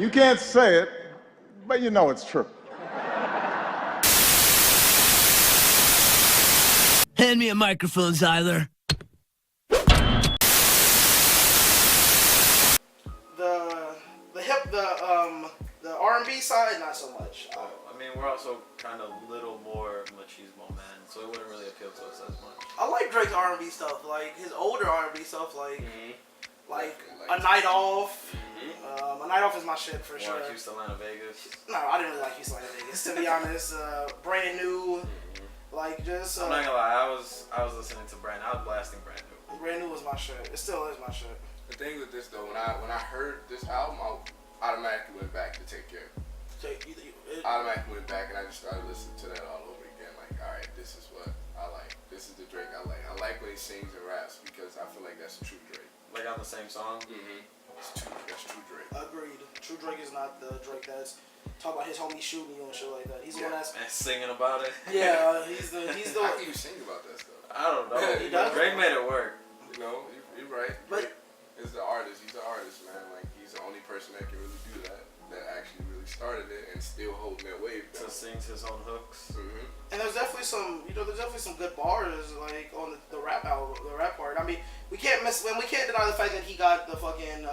You can't say it, but you know it's true. Hand me a microphone, Zyler. The R&B side, not so much. I mean, we're also kind of little more machismo men, so it wouldn't really appeal to us as much. I like Drake's R&B stuff, like his older R&B stuff, like A Night Off. A Night Off is my shit for sure. Like Houston, Atlanta, Vegas. No, I didn't really like Houston, Atlanta, Vegas. To be honest, Brand New, like just. I'm not gonna lie, I was listening to Brand. I was blasting Brand New. Brand New was my shit. It still is my shit. The thing with this though, when I heard this album, I automatically went back to Take Care. Automatically went back and I just started listening to that all over again. Like, all right, this is what I like. This is the Drake I like. I like when he sings and raps because I feel like that's true Drake. Like on the same song. That's true Drake. Agreed. True Drake is not the Drake that's talk about his homie shooting you and shit like that. He's the one that's and singing about it. Yeah, he's the. How can you sing about that stuff? I don't know. He does. Drake made it work. You know, you're right. Drake is the artist. He's the artist, man. Like he's the only person that can really do that. That actually really started it and still holding that wave down. To sing his own hooks. And there's definitely some, some good bars like on the rap album, the rap part. I mean, we can't deny the fact that he got the fucking,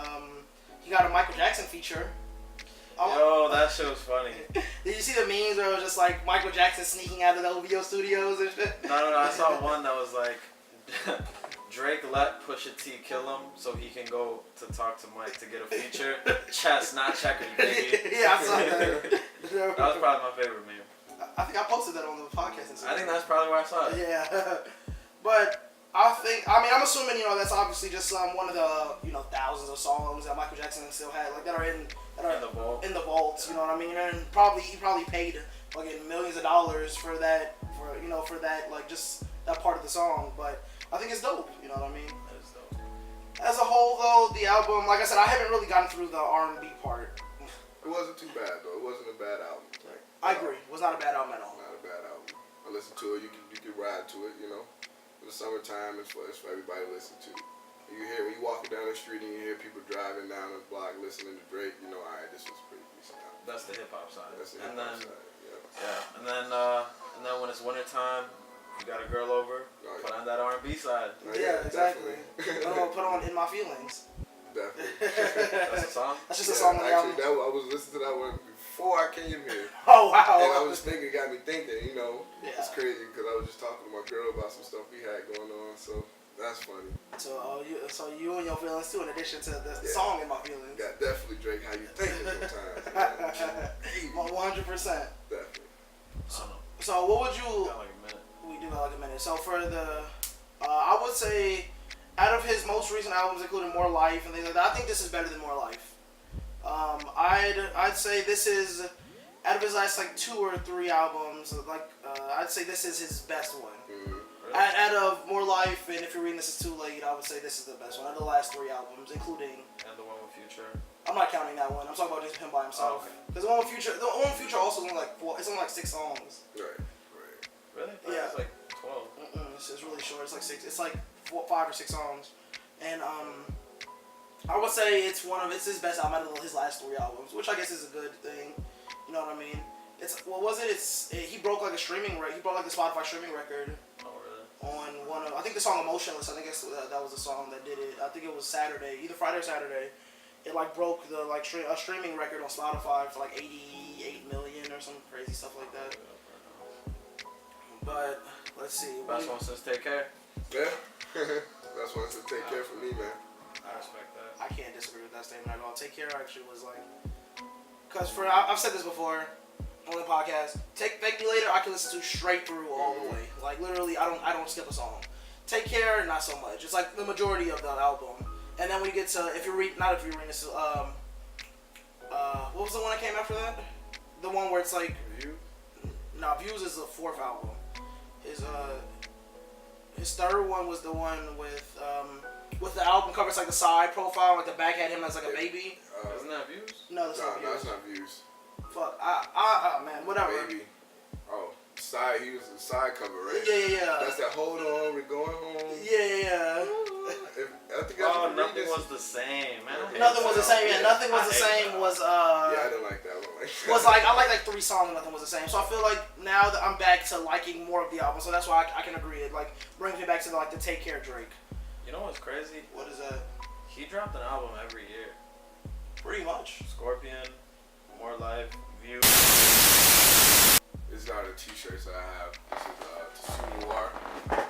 he got a Michael Jackson feature. Yo, that shit was funny. Did you see the memes where it was just like Michael Jackson sneaking out of the OVO studios and shit? No, I saw one that was like, Drake let Pusha T kill him so he can go to talk to Mike to get a feature. Chess, not checkers, baby. Yeah, I saw that. That was probably my favorite meme. I think I posted that on the podcast. I think that's probably where I saw it. Yeah. But I'm assuming, that's obviously just one of the, thousands of songs that Michael Jackson still had, like that are in the vault. In the vaults, you know what I mean? And he probably paid fucking millions of dollars for that, like just that part of the song. But I think it's dope, you know what I mean? That is dope. As a whole, though, the album, like I said, I haven't really gotten through the R&B part. It wasn't too bad though. It wasn't a bad album. Like, I agree. It was not a bad album at all. Not a bad album. I listen to it. You can ride to it. In the summertime, it's for everybody to listen to. You hear when you walking down the street and you hear people driving down the block listening to Drake. All right, this was a pretty decent album. That's the hip hop side. That's the hip hop side. Yeah. And then when it's winter time, you got a girl over, put on that R&B side. Yeah, exactly. Put on In My Feelings. Definitely. That's a song? That's just a song on the album. Actually, I was listening to that one before I came here. Oh, wow. And I was thinking, it got me thinking, It's crazy because I was just talking to my girl about some stuff we had going on, so that's funny. So you and your feelings too, in addition to the song In My Feelings. Yeah, definitely, Drake, how you thinking sometimes. 100%. Definitely. So what would you... Got like a minute. We do got like a minute. So for the... I would say, out of his most recent albums, including More Life and things like that, I think this is better than More Life. I'd say this is, out of his last like 2 or 3 albums, I'd say this is his best one. Really? Out of More Life and If You're Reading This Is Too Late, I would say this is the best one. Out of the last 3 albums, including... And the one with Future. I'm not counting that one. I'm talking about just him by himself. Because the one with Future also is only like 4. It's only like 6 songs. Right. Really? Yeah. It's like 12. It's really short. It's like 6. It's like 5 or 6 songs. And I would say it's his best album out of his last 3 albums, which I guess is a good thing. You know what I mean? He broke like a streaming record. He broke like the Spotify streaming record. Oh really? On one of, I think the song Emotionless. I think that was the song that did it. I think it was Saturday, either Friday or Saturday. It like broke the a streaming record on Spotify for like 88 million or some crazy stuff like that. But let's see. Best one since Take Care. Yeah. That's one to Take Care for me, man. I respect that. I can't disagree with that statement at all. Take Care actually was like, because I've said this before on the podcast. Thank Me Later I can listen to straight through all the way. Like literally, I don't skip a song. Take Care, not so much. It's like the majority of the album. And then when you get to If You're Reading This, what was the one that came after that? The one where it's like Views is the 4th album. His 3rd one was the one with the album cover. It's like the side profile, like the back had him as like a baby. Isn't that Views? No, that's not Views. No, it's not Views. Fuck, man, whatever. Baby. Oh, he was the side cover, right? Yeah. That's that Hold On, We're Going Home. Yeah. I think that's what Nothing was the same, man. Nothing was the same. Yeah, nothing was the same. Was Yeah, I didn't like that one. was like I like 3 songs. Nothing was the same. So I feel like now that I'm back to liking more of the album, so that's why I can agree. It like brings me back to the Take Care Drake. You know what's crazy? What is that? He dropped an album every year. Pretty much. Scorpion, More Life, View. These are the t-shirts that I have. This is Tissu Noir.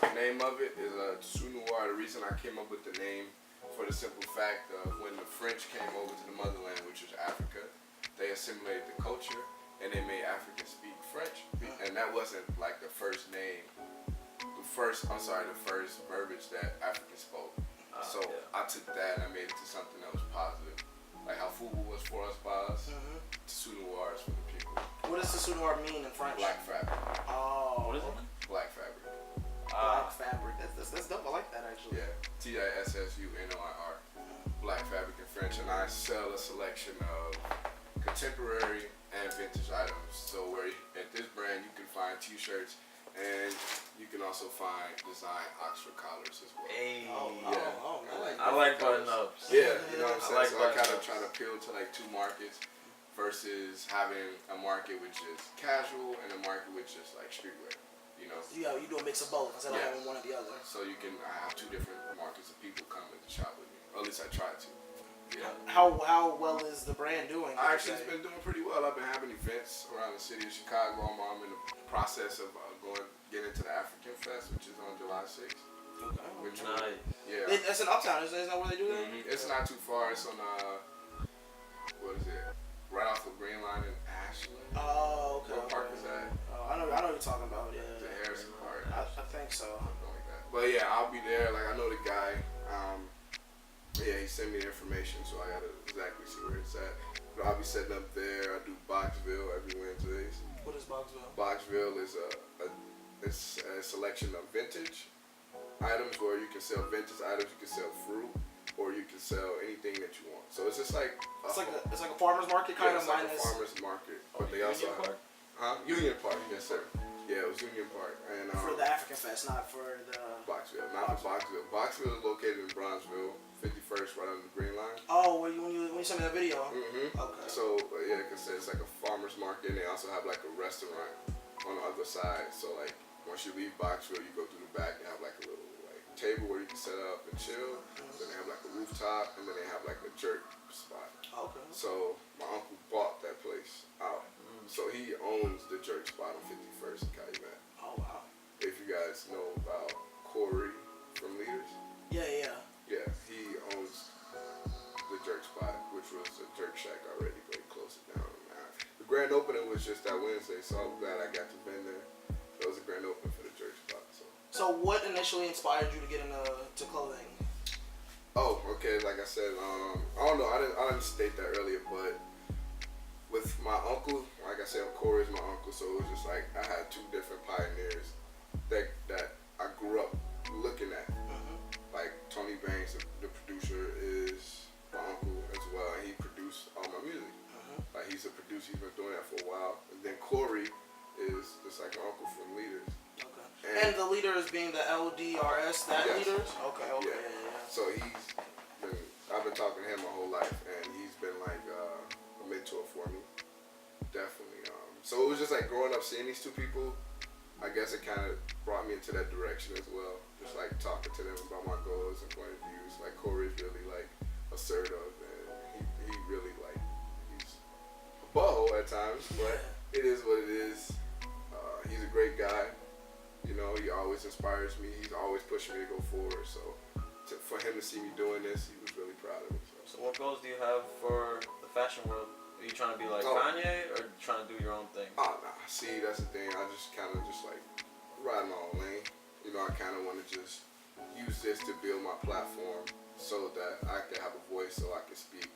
The name of it is Tissu Noir. The reason I came up with the name for the simple fact of when the French came over to the motherland, which was Africa, they assimilated the culture and they made Africans speak French. And that wasn't like the first name, the first verbiage that Africans spoke. So I took that and I made it to something that was positive. Like how Fubu was for us by us, Tissu Noir is for the people. What does Tissu Noir mean in French? Black fabric. Oh. What is it? Black fabric. Black fabric. That's dope. I like that actually. Yeah. TISSUNOIR. Black fabric in French. And I sell a selection of contemporary and vintage items. So where at this brand you can find t-shirts and you can also find design Oxford collars as well. Hey. Nice. I like button ups. Yeah, you know what I'm saying? like So I kind of button-ups. try to appeal to like 2 markets versus having a market which is casual and a market which is like streetwear. You know? You do a mix of both instead of having one or the other. So I have 2 different markets of people coming to shop with me. Or at least I try to. Yeah. How well is the brand doing? Actually, it's been doing pretty well. I've been having events around the city of Chicago. I'm in the process of getting into the African Fest, which is on July 6th. Okay. Which Nice. yeah. It's in Uptown. Isn't that where they do that? It's not too far. It's on what is it? Right off of Green Line in Ashland. Oh, okay. What park is that? Oh, I know what you're talking about. Yeah. The Harrison Park. I think so. Something like that. But yeah, I'll be there. Like I know the guy. Yeah, he sent me the information, so I gotta exactly see where it's at. But I'll be setting up there. I do Boxville every Wednesdays. What is Boxville? Boxville is it's a selection of vintage items where you can sell vintage items, you can sell fruit, or you can sell anything that you want. So it's just like It's like a farmer's market kind of it's like minus. a farmer's market, but they also Union have Union Park, yes sir. Yeah, it was Union Park and For the African Fest, not for the. Boxville, not for Boxville. Boxville is located in Bronzeville, 51st, right on the Green Line. Oh, when you sent me that video. Okay. So yeah, like I said, it's like a farmer's market, and they also have like a restaurant on the other side. So like once you leave Boxville, you go through the back and have like a little like table where you can set up and chill. Then they have like a rooftop, and then they have like a jerk spot. Okay. So my uncle bought that place out. So he owns the jerk spot on 51st in Calumet. Oh wow. If you guys know about Corey from Leaders. Yeah. Yeah, he owns the jerk spot, which was a jerk shack already, but he closed it down. The grand opening was just that Wednesday, so I'm glad I got to be there. It was a grand opening for the jerk spot. So what initially inspired you to get into clothing? Oh, okay. Like I said, I don't know. I didn't state that earlier, but with my uncle, like I said, Corey is my uncle, so it was just like I had 2 different pioneers that I grew up looking at. Like Tony Banks, the producer, is my uncle as well, and he produced all my music. Like he's a producer, he's been doing that for a while. And then Corey is just like my uncle from Leaders. Okay. And the Leaders being the LDRS, that Yes. Leaders? Okay. Yeah. So I've been talking to him my whole life, and he's been like a mentor for me. Definitely. So it was just like growing up seeing these 2 people, I guess it kind of brought me into that direction as well. Just like talking to them about my goals and point of views. Like Corey's really like assertive, and he really like, he's a butthole at times, but it is what it is. He's a great guy. You know, he always inspires me. He's always pushing me to go forward. So for him to see me doing this, he was really proud of me. So what goals do you have for the fashion world? Are you trying to be like Kanye, or trying to do your own thing? Oh, nah. See, that's the thing. I just kind of just like ride my own lane. You know, I kind of want to just use this to build my platform so that I can have a voice, so I can speak.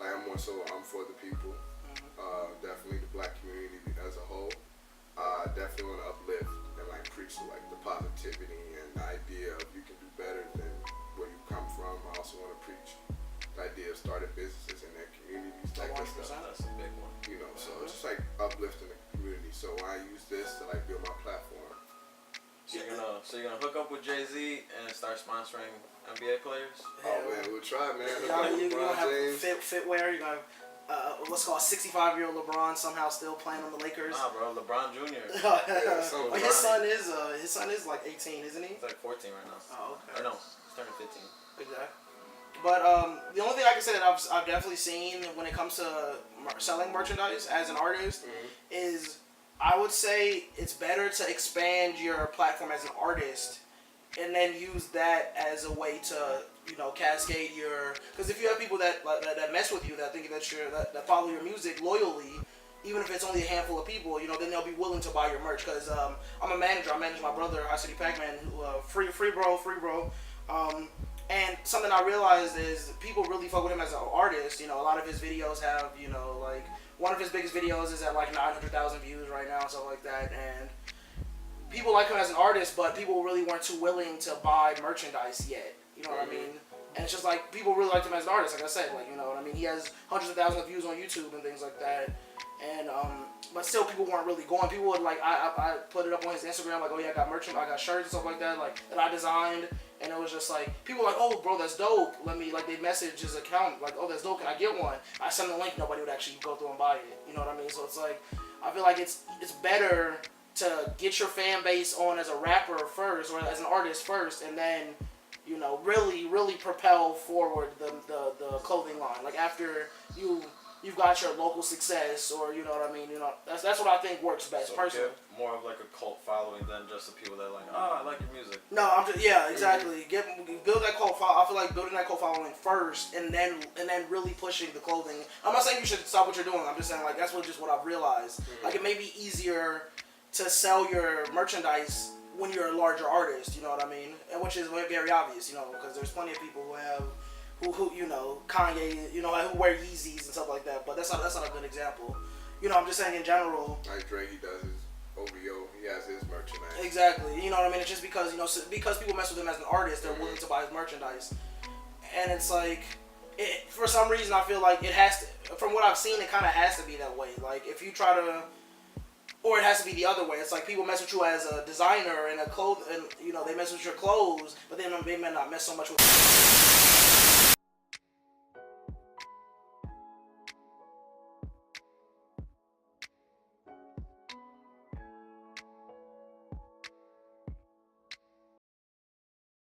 Like I'm for the people. Definitely the black community as a whole. I definitely want to uplift and like preach like the positivity and the idea of you can do better than where you come from. I also want to preach the idea of starting businesses in their communities. Like this stuff. That's a big one. You know, so it's just like uplifting the community. So I use this to like build my platform. So you're gonna So you're gonna hook up with Jay-Z and start sponsoring NBA players? Oh man, we'll try, man. You're gonna LeBron have James. fitwear. You're gonna have what's called 65-year-old LeBron somehow still playing on the Lakers. Nah, bro, LeBron Jr. But his son is like 18, isn't he? He's like 14 right now. Oh, okay. Or no, he's turning 15. Exactly. But the only thing I can say that I've definitely seen when it comes to selling merchandise as an artist is I would say it's better to expand your platform as an artist and then use that as a way to, you know, cascade your... Because if you have people that mess with you, that think that follow your music loyally, even if it's only a handful of people, you know, then they'll be willing to buy your merch. Because I'm a manager. I manage my brother, High City Pac-Man, who free bro. And something I realized is people really fuck with him as an artist. You know, a lot of his videos have, you know, like, one of his biggest videos is at like 900,000 views right now, stuff like that. And people like him as an artist, but people really weren't too willing to buy merchandise yet. You know what I mean? And it's just like, people really liked him as an artist, like I said, like, you know what I mean? He has hundreds of thousands of views on YouTube and things like that. And, but still people weren't really going. People would like, I put it up on his Instagram, like, oh yeah, I got merch, I got shirts and stuff like that, like, that I designed. And it was just like, people were like, oh bro, that's dope. They message his account, like, oh, that's dope, can I get one? I send the link, nobody would actually go through and buy it. You know what I mean? So it's like, I feel like it's better to get your fan base on as a rapper first, or as an artist first, and then, you know, really propel forward the clothing line. Like after you've got your local success, or you know what I mean. You know, that's what I think works best, so personally. Get more of like a cult following than just the people that are like, oh, I like your music. No, exactly. Build that cult following. I feel like building that cult following first, and then really pushing the clothing. I'm not saying you should stop what you're doing. I'm just saying like that's what I've realized. Like it may be easier to sell your merchandise when you're a larger artist, you know what I mean? And which is very obvious, you know, because there's plenty of people who you know, Kanye, you know, who wear Yeezys and stuff like that. But that's not a good example. You know, I'm just saying in general. Like Drake, he does his OVO, he has his merchandise. Exactly. You know what I mean? It's just because, you know, because people mess with him as an artist, they're willing to buy his merchandise. And it's like, for some reason, I feel like it has to, from what I've seen, it kind of has to be that way. Like, if you try to, or it has to be the other way. It's like people mess with you as a designer and and you know, they mess with your clothes, but then they may not mess so much with